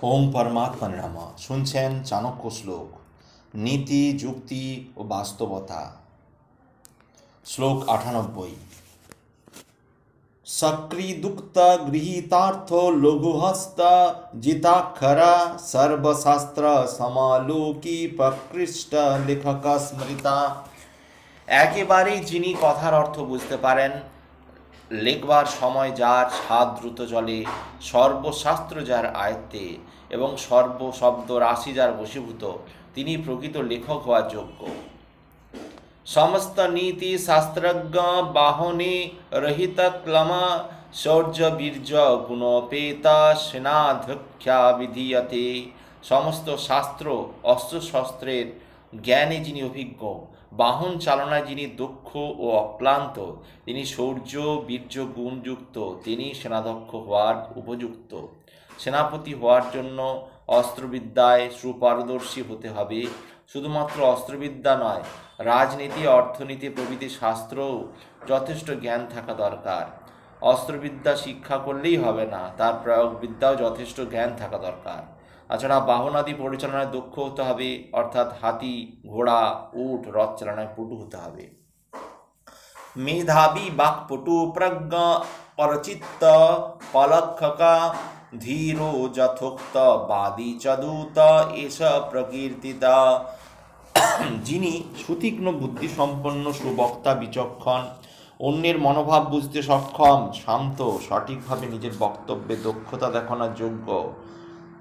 ওম পরমাত্মনে নমঃ। শুনছেন চাণক্য শ্লোক, নীতি, যুক্তি ও বাস্তবতা। শ্লোক 98। সক্রিদুক্ত গৃহীতার্থ লঘুহস্ত জিতাক্ষরা সর্বশাস্ত্র সমালোকি প্রকৃষ্ট লেখক স্মৃতা। একেবারেই যিনি কথার অর্থ বুঝতে পারেন, লেখবার সময় যার হাত দ্রুত চলে, সর্বশাস্ত্র যার আয়ত্তে এবং সর্বশব্দ রাশি যার বশীভূত, তিনি প্রকৃত লেখক হওয়ার যোগ্য। সমস্ত নীতি শাস্ত্রজ্ঞ বাহনে রহিত ক্লমা শৌর্য বীর্য গুণোপেতা সেনাধ্যক্ষা বিধীয়তে। সমস্ত শাস্ত্র অস্ত্রশস্ত্রের জ্ঞানে যিনি অভিজ্ঞ, বাহন চালনায় যিনি দক্ষ ও অক্লান্ত, তিনি শৌর্য বীর্য গুণযুক্ত, তিনি সেনাধ্যক্ষ হওয়ার উপযুক্ত। সেনাপতি হওয়ার জন্য অস্ত্রবিদ্যায় সুপারদর্শী হতে হবে। শুধুমাত্র অস্ত্রবিদ্যা নয়, রাজনীতি, অর্থনীতি প্রভৃতি শাস্ত্রও যথেষ্ট জ্ঞান থাকা দরকার। অস্ত্রবিদ্যা শিক্ষা করলেই হবে না, তার প্রয়োগবিদ্যাও যথেষ্ট জ্ঞান থাকা দরকার। তাছাড়া বাহনাদি পরিচালনায় দক্ষ হতে হবে, অর্থাৎ হাতি, ঘোড়া, উট, রথ চালনায় পটু হতে হবে। মেধাবী বাক্পটু প্রজ্ঞ পরচিত্ত পলক্ষকা ধীরো যথোক্ত বাদী চদূত এষ প্রকীর্তিতা। যিনি সুতীক্ষ্ণ বুদ্ধিসম্পন্ন, সুবক্তা, বিচক্ষণ, অন্যের মনোভাব বুঝতে সক্ষম, শান্ত, সঠিকভাবে নিজের বক্তব্যে দক্ষতা দেখানোর যোগ্য,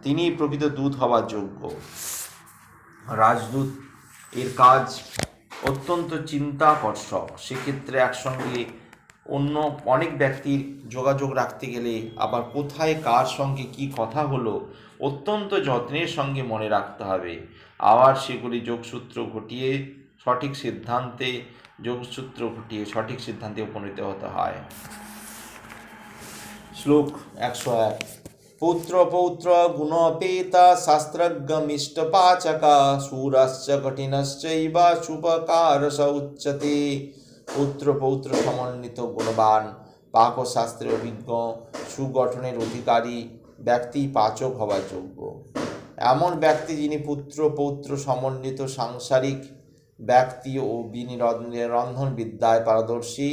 তিনি প্রকৃত দূত হওয়ার যোগ্য। রাজদূত এর কাজ অত্যন্ত চিন্তাকর্ষক। সেক্ষেত্রে একসঙ্গে অন্য অনেক ব্যক্তির যোগাযোগ রাখতে গেলে আবার কোথায় কার সঙ্গে কি কথা হলো অত্যন্ত যত্নের সঙ্গে মনে রাখতে হবে। আবার সেগুলি যোগসূত্র ঘটিয়ে সঠিক সিদ্ধান্তে উপনীত হতে হয়। শ্লোক 101। পুত্র পৌত্র গুণোপেতা শাস্ত্রজ্ঞমিষ্টপাচক শূরশ্চ কঠিনশ্চৈব সুপকারস উচ্যতে। পুত্র পৌত্র সমন্বিত, গুণবান, পাকশাস্ত্রে অভিজ্ঞ, সুগঠনের অধিকারী ব্যক্তি পাচক হওয়ার যোগ্য। এমন ব্যক্তি যিনি পুত্র পৌত্র সমন্বিত, সাংসারিক ব্যক্তি ও রন্ধন বিদ্যায় পারদর্শী,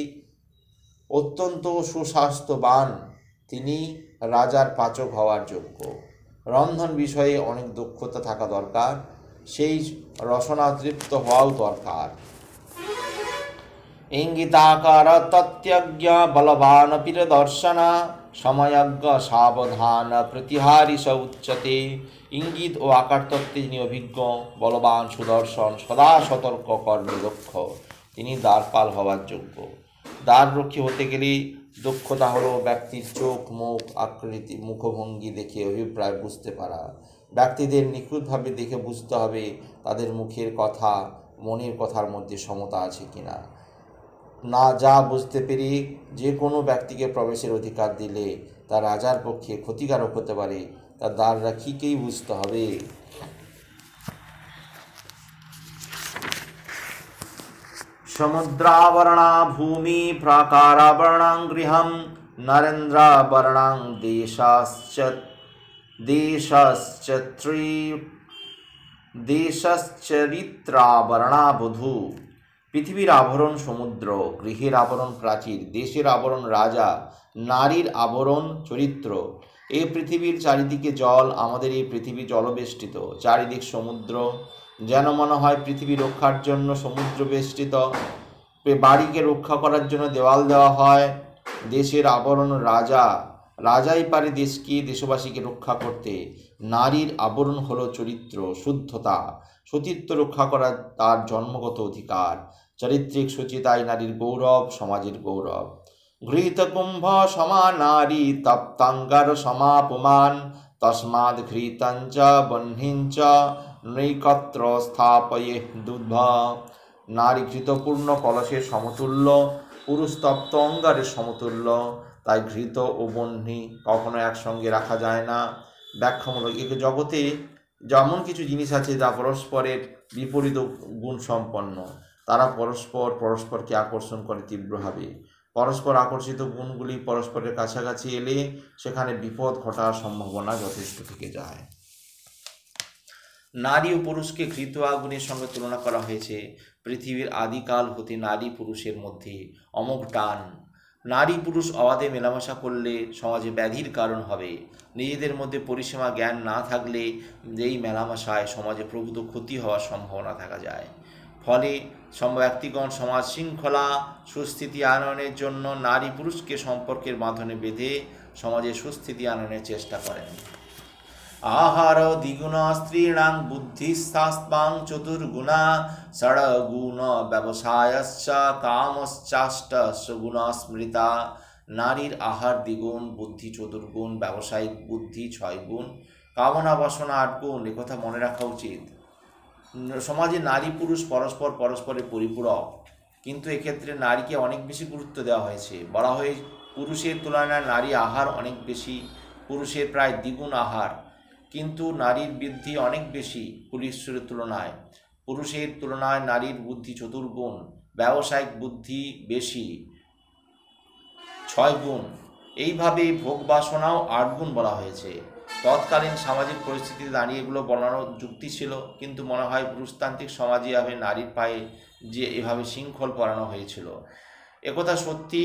অত্যন্ত সুস্বাস্থ্যবান, তিনি রাজার পাচক হওয়ার যোগ্য। রন্ধন বিষয়ে অনেক দক্ষতা থাকা দরকার, সেই রসনাতৃপ্ত হওয়াও দরকার। ইঙ্গিতাকার তত্যজ্ঞ বলবান পীরদর্শনা সময়জ্ঞ সাবধান প্রতিহারী স উচ্যতে। ইঙ্গিত ও আকার তত্ত্বে যিনি অভিজ্ঞ, বলবান, সুদর্শন, সদা সতর্ক, কর্মে দক্ষ, তিনি দ্বারপাল হওয়ার যোগ্য। দ্বাররক্ষী হতে গেলে দক্ষতা হলো ব্যক্তির চোখ, মুখ, আকৃতি, মুখভঙ্গি দেখে অভিপ্রায় বুঝতে পারা। ব্যক্তিদের নিখুঁতভাবে দেখে বুঝতে হবে তাদের মুখের কথা মনের কথার মধ্যে সমতা আছে কিনা। না যা বুঝতে পেরে যে কোনো ব্যক্তিকে প্রবেশের অধিকার দিলে তা রাজার পক্ষে ক্ষতিকারক হতে পারে, তা দ্বাররক্ষীকেই বুঝতে হবে। সমুদ্রাবরণা ভূমি প্রাকারাবরণাং গৃহম নরেন্দ্রাবরণাং দেশশ্চরিত্রাবরণা বধূ। পৃথিবীর আবরণ সমুদ্র, গৃহের আবরণ প্রাচীর, দেশের আবরণ রাজা, নারীর আবরণ চরিত্র। এই পৃথিবীর চারিদিকে জল, আমাদের এই পৃথিবী জলবেষ্টিত, চারিদিক সমুদ্র। যেন মনে হয় পৃথিবী রক্ষার জন্য সমুদ্র বেষ্টিত, বাড়িকে রক্ষা করার জন্য দেওয়াল দেওয়া হয়। দেশের আবরণ রাজা, রাজাই পারে দেশকে, দেশবাসীকে রক্ষা করতে। নারীর আবরণ হলো চরিত্র, শুদ্ধতা, সতীত্ব রক্ষা করার তার জন্মগত অধিকার। চারিত্রিক শুচিতাই নারীর গৌরব, সমাজের গৌরব। ঘৃত কুম্ভ সমা নারী তপ্তাঙ্গার সমাপমান তস্মাদ ঘৃতঞ্চ বহ্নিঞ্চ নৈকত্র স্থাপয়ে দুধ। নারী ঘৃতপূর্ণ কলসের সমতুল্য, পুরুষ তপ্ত অঙ্গারের সমতুল্য, তাই ঘৃত ও বহ্নি কখনো একসঙ্গে রাখা যায় না। ব্যাখ্যামূলক, এই জগতে যেমন কিছু জিনিস আছে যা পরস্পরের বিপরীত গুণ সম্পন্ন, তারা পরস্পরকে আকর্ষণ করে তীব্রভাবে। পরস্পর আকর্ষিত গুণগুলি পরস্পরের কাছাকাছি এলে সেখানে বিপদ ঘটার সম্ভাবনা যথেষ্ট থেকে যায়। নারী ও পুরুষকে ঘৃত আগুনের সঙ্গে তুলনা করা হয়েছে। পৃথিবীর আদিকাল হতে নারী পুরুষের মধ্যে অমোঘ টান। নারী পুরুষ অবাধে মেলামেশা করলে সমাজে ব্যাধির কারণ হবে। নিজেদের মধ্যে পরিসীমা জ্ঞান না থাকলে এই মেলামেশায় সমাজে প্রভূত ক্ষতি হওয়ার সম্ভাবনা থাকা যায়। ফলে ব্যক্তিগণ সমাজ শৃঙ্খলা সুস্থিতি আনয়নের জন্য নারী পুরুষকে সম্পর্কের বাঁধনে বেঁধে সমাজে সুস্থিতি আনয়নের চেষ্টা করেন। আহার দ্বিগুণ স্ত্রীণাং বুদ্ধিস্তাস্তাং চতুর্গুণা ষড়গুণ ব্যবসায়শ্চ কামশ্চাষ্ট সুগুণ স্মৃতা। নারীর আহার দ্বিগুণ, বুদ্ধি চতুর্গুণ, ব্যবসায়িক বুদ্ধি 6 গুণ, কামনা বাসনা 8 গুণ। একথা মনে রাখা উচিত। সমাজে নারী পুরুষ পরস্পরের পরিপূরক, কিন্তু এক্ষেত্রে নারীকে অনেক বেশি গুরুত্ব দেওয়া হয়েছে। বলা হয় পুরুষের তুলনায় নারী আহার অনেক বেশি, পুরুষের প্রায় দ্বিগুণ আহার, কিন্তু নারীর বৃদ্ধি অনেক বেশি পুরুষের তুলনায়। পুরুষের তুলনায় নারীর বুদ্ধি চতুর্গুণ, ব্যবসায়িক বুদ্ধি বেশি 6 গুণ। এইভাবে ভোগ বাসনাও 8 গুণ বলা হয়েছে। তৎকালীন সামাজিক পরিস্থিতিতে দাঁড়িয়ে এগুলো বলানোর যুক্তি ছিল, কিন্তু মনে হয় পুরুষতান্ত্রিক সমাজে এভাবে নারীর পায়ে যে এভাবে শৃঙ্খল পরানো হয়েছিল। একথা সত্যি,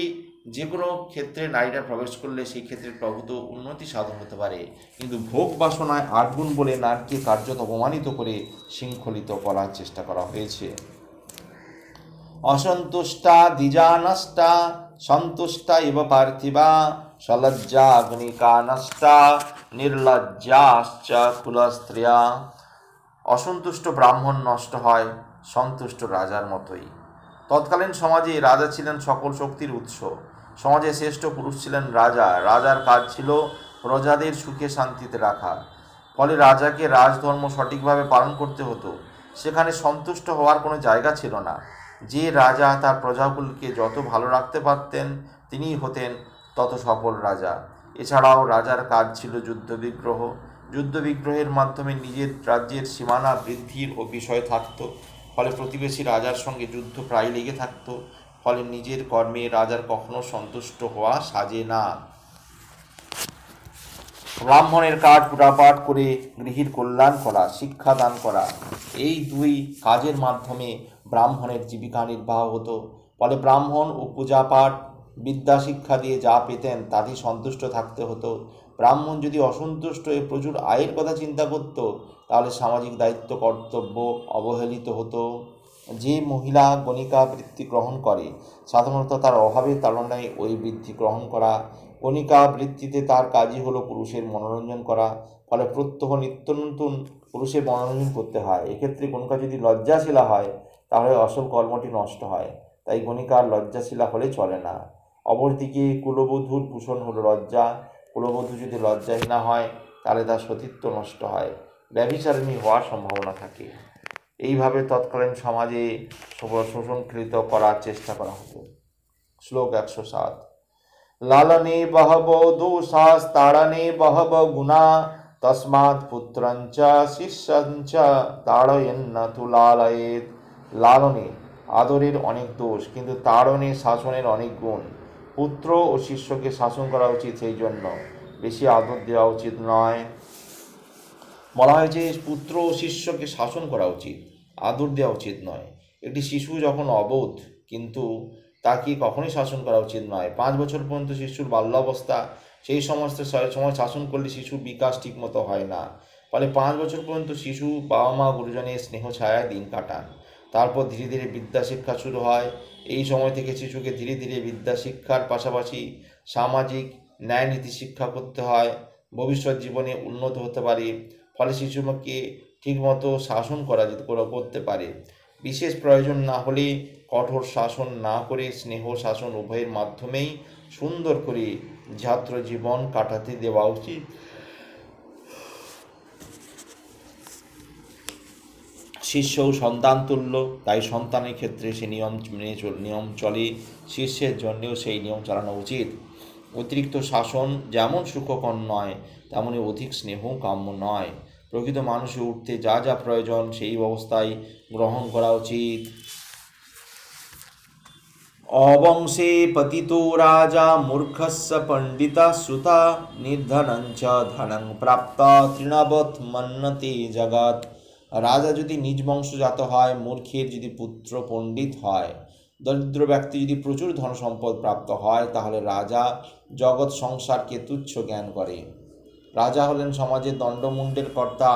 যে কোনো ক্ষেত্রে নারীরা প্রবেশ করলে সেই ক্ষেত্রে প্রভূত উন্নতি সাধন হতে পারে, কিন্তু ভোগ বাসনায় 8 গুণ বলে নারীকে কার্যত অপমানিত করে শৃঙ্খলিত করার চেষ্টা করা হয়েছে। অসন্তুষ্টা দ্বিজানষ্টা সন্তুষ্টা ইব পার্থিবা সলজ্জা অগ্নিকা নষ্টা নির্লজ্জাশ্চ কুলস্ত্রিয়া। অসন্তুষ্ট ব্রাহ্মণ নষ্ট হয় সন্তুষ্ট রাজার মতোই। তৎকালীন সমাজে রাজা ছিলেন সকল শক্তির উৎস। সমাজে শ্রেষ্ঠ পুরুষ ছিলেন রাজা। রাজার কাজ ছিল প্রজাদের সুখে শান্তিতে রাখা। ফলে রাজাকে রাজধর্ম সঠিকভাবে পালন করতে হতো। সেখানে সন্তুষ্ট হওয়ার কোনো জায়গা ছিল না। যে রাজা তার প্রজাগুলিকে যত ভালো রাখতে পারতেন তিনিই হতেন তত সফল রাজা। এছাড়াও রাজার কাজ ছিল যুদ্ধবিগ্রহ। যুদ্ধবিগ্রহের মাধ্যমে নিজের রাজ্যের সীমানা বৃদ্ধির ও বিষয় থাকত। ফলে প্রতিবেশী রাজার সঙ্গে যুদ্ধ প্রায় লেগে থাকত। ফলে নিজের কর্মে রাজার কখনো সন্তুষ্ট হওয়া সাজে না। ব্রাহ্মণের কাজ পূজাপাঠ করে গৃহীর কল্যাণ করা, শিক্ষা দান করা, এই 2 কাজের মাধ্যমে ব্রাহ্মণের জীবিকা নির্বাহ হতো। ফলে ব্রাহ্মণ ও পূজাপাঠ বিদ্যা শিক্ষা দিয়ে যা পেতেন তাতেই সন্তুষ্ট থাকতে হতো। ব্রাহ্মণ যদি অসন্তুষ্ট হয়ে প্রচুর আয়ের কথা চিন্তা করত তাহলে সামাজিক দায়িত্ব কর্তব্য অবহেলিত হতো। যে মহিলা গণিকা বৃত্তি গ্রহণ করে সাধারণত তার অভাবের তাড়নায় ওই বৃত্তি গ্রহণ করা। গণিকা বৃত্তিতে তার কাজই হলো পুরুষের মনোরঞ্জন করা। ফলে প্রত্যহ নিত্য নতুন পুরুষের মনোরঞ্জন করতে হয়। এক্ষেত্রে গণিকা যদি লজ্জাশীলা হয় তাহলে আসল কর্মটি নষ্ট হয়। তাই গণিকার লজ্জাশীলা হলে চলে না। অপরদিকে কুলবধূর ভূষণ হলো লজ্জা। কুলবধূ যদি লজ্জাহীনা হয় তাহলে তার সতীত্ব নষ্ট হয়, ব্যভিচারিণী হওয়ার সম্ভাবনা থাকে। এইভাবে তৎকালীন সমাজে শোষণকৃত করার চেষ্টা করা হতো। শ্লোক 107। লালনে বহব দোষাস্তাড়নে বহব গুণা তস্মাৎ পুত্রঞ্চ শিষ্যঞ্চ তাড়য়েন্ন তু লালয়েৎ। লালনে আদরের অনেক দোষ, কিন্তু তাড়নে শাসনের অনেক গুণ। পুত্র ও শিষ্যকে শাসন করা উচিত, সেই জন্য বেশি আদর দেওয়া উচিত নয়। বলা হয়েছে পুত্র ও শিষ্যকে শাসন করা উচিত, আদর দেওয়া উচিত নয়। একটি শিশু যখন অবোধ, কিন্তু তাকে কখনোই শাসন করা উচিত নয়। 5 বছর পর্যন্ত শিশুর বাল্যাবস্থা, সেই সমস্ত সময় শাসন করলে শিশুর বিকাশ ঠিকমতো হয় না। ফলে 5 বছর পর্যন্ত শিশু বাবা মা গুরুজনের স্নেহ ছায়ায় দিন কাটান। তারপর ধীরে ধীরে বিদ্যা শিক্ষা শুরু হয়। এই সময় থেকে শিশুকে ধীরে ধীরে বিদ্যা শিক্ষার পাশাপাশি সামাজিক ন্যায় নীতি শিক্ষা করতে হয়, ভবিষ্যৎ জীবনে উন্নত হতে পারে। ফলে শিশুকে ঠিকমতো শাসন করতে পারে। বিশেষ প্রয়োজন না হলে কঠোর শাসন না করে স্নেহ শাসন উভয়ের মাধ্যমেই সুন্দর করে ছাত্র জীবন কাটাতে দেওয়া উচিত। শিষ্যও সন্তান তুল্য, তাই সন্তানের ক্ষেত্রে সে নিয়ম চলে, শিষ্যের জন্যেও সেই নিয়ম চালানো উচিত। অতিরিক্ত শাসন যেমন সুখকর নয় তেমনি অধিক স্নেহ কাম্য নয়। প্রকৃত মানুষে উঠতে যা যা প্রয়োজন সেই ব্যবস্থায় গ্রহণ করা উচিত। अवंशे पतितो राजा मूर्खस्य पंडिता श्रुता निर्धनञ्च धनं प्राप्त তৃণবৎ মন্নতে জগৎ। রাজা যদি নিজ বংশজাত হয়, মূর্খের যদি পুত্র পণ্ডিত হয়, দরিদ্র ব্যক্তি যদি প্রচুর ধন সম্পদ প্রাপ্ত হয়, তাহলে রাজা জগৎ সংসারকে তুচ্ছ জ্ঞান করে। রাজা হলেন সমাজের দণ্ডমুণ্ডের কর্তা।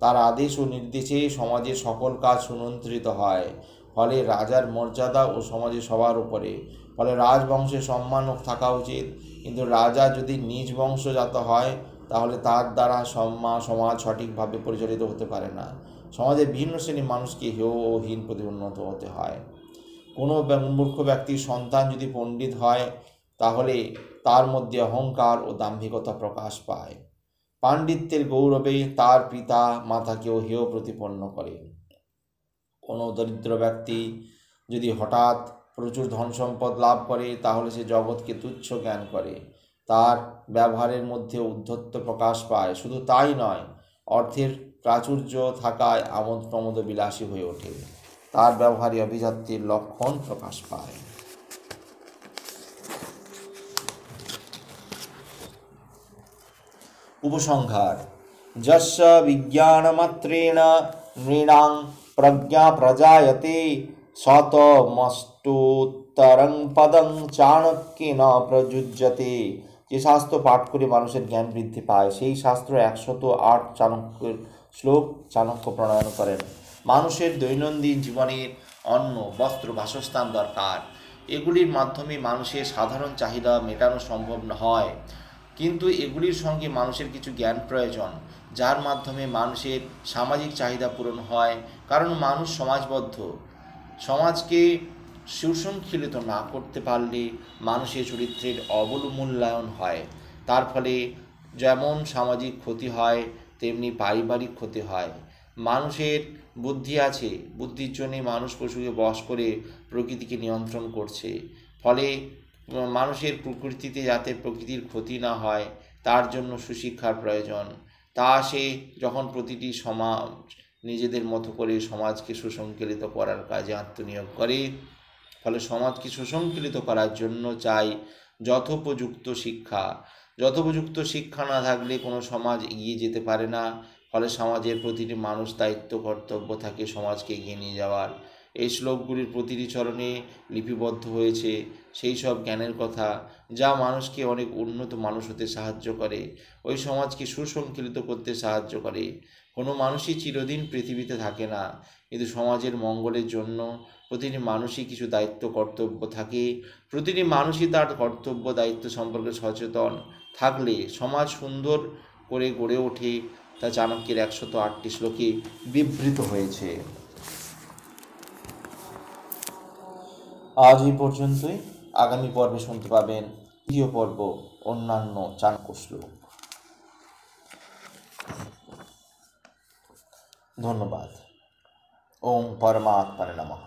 তার আদেশ ও নির্দেশে সমাজের সকল কাজ সুনিয়ন্ত্রিত হয়। ফলে রাজার মর্যাদা ও সমাজে সবার উপরে। ফলে রাজবংশের সম্মান থাকা উচিত। কিন্তু রাজা যদি নিজ বংশজাত হয়, তাহলে তার দ্বারা সমাজ সঠিকভাবে পরিচালিত হতে পারে না। সমাজের বিভিন্ন শ্রেণীর মানুষকে হেয় ও হীন প্রতিপন্ন হতে হয়। কোনো মূর্খ ব্যক্তির সন্তান যদি পণ্ডিত হয়, তাহলে তার মধ্যে অহংকার ও দাম্ভিকতা প্রকাশ পায়। পাণ্ডিত্যের গৌরবে তার পিতা মাতাকেও হেয় প্রতিপন্ন করে। কোনো দরিদ্র ব্যক্তি যদি হঠাৎ প্রচুর ধন সম্পদ লাভ করে, তাহলে সে জগৎকে তুচ্ছ জ্ঞান করে। তার ব্যবহারের মধ্যে উদ্ধত্ত প্রকাশ পায়। শুধু তাই নয়, অর্থের প্রাচুর্য থাকায় আমোদ প্রমোদ বিলাসী হয়ে ওঠে। তার ব্যবহারে অভিজাত্যের লক্ষণ প্রকাশ পায়। উপসংহার: যস্য বিজ্ঞানমাত্রেণ নৃণাং প্রজ্ঞা প্রজায়তে শতমষ্টুত্তরং পদং চাণক্যেন প্রযুজ্যতে। যে শাস্ত্র পাঠ করে মানুষের জ্ঞান বৃদ্ধি পায়, সেই শাস্ত্র 108 চাণক্যের শ্লোক চাণক্য প্রণয়ন করেন। মানুষের দৈনন্দিন জীবনের অন্ন, বস্ত্র, বাসস্থান দরকার। এগুলির মাধ্যমে মানুষের সাধারণ চাহিদা মেটানো সম্ভব হয়, কিন্তু এগুলির সঙ্গে মানুষের কিছু জ্ঞান প্রয়োজন, যার মাধ্যমে মানুষের সামাজিক চাহিদা পূরণ হয়। কারণ মানুষ সমাজবদ্ধ। সমাজকে সুশৃঙ্খলিত না করতে পারলে মানুষের চরিত্রের অবমূল্যায়ন হয়। তার ফলে যেমন সামাজিক ক্ষতি হয়, তেমনি পারিবারিক ক্ষতি হয়। মানুষের বুদ্ধি আছে, বুদ্ধির জন্যে মানুষ পশুকে বশ করে প্রকৃতিকে নিয়ন্ত্রণ করছে। ফলে মানুষের প্রকৃতিতে যাতে প্রকৃতির ক্ষতি না হয়, তার জন্য সুশিক্ষার প্রয়োজন। তা সে যখন প্রতিটি সমাজ নিজেদের মতো করে সমাজকে সুশৃঙ্খলিত করার কাজে আত্মনিয়োগ করে, ফলে সমাজকে সুশৃঙ্খলিত করার জন্য চাই যথোপযুক্ত শিক্ষা। যথোপযুক্ত শিক্ষা না থাকলে কোনো সমাজ এগিয়ে যেতে পারে না। ফলে সমাজের প্রতিটি মানুষ দায়িত্ব কর্তব্য থাকে সমাজকে এগিয়ে নিয়ে যাওয়ার। এই শ্লোকগুলির প্রতিটি চরণে লিপিবদ্ধ হয়েছে সেই সব জ্ঞানের কথা, যা মানুষকে অনেক উন্নত মানুষ হতে সাহায্য করে, ওই সমাজকে সুশৃঙ্খলিত করতে সাহায্য করে। কোনো মানুষই চিরদিন পৃথিবীতে থাকে না, কিন্তু সমাজের মঙ্গলের জন্য প্রতিটি মানুষই কিছু দায়িত্ব কর্তব্য থাকে। প্রতিটি মানুষই তার কর্তব্য দায়িত্ব সম্পর্কে সচেতন থাকলে সমাজ সুন্দর করে গড়ে ওঠে। তা চাণক্যের 108টি শ্লোকে বিবৃত হয়েছে। আজ এই পর্যন্তই। আগামী পর্বে শুনতে পাবেন দ্বিতীয় পর্ব, অন্যান্য চাণক্য শ্লোক। ধন্যবাদ। ওম পরমাত্মনে নমঃ।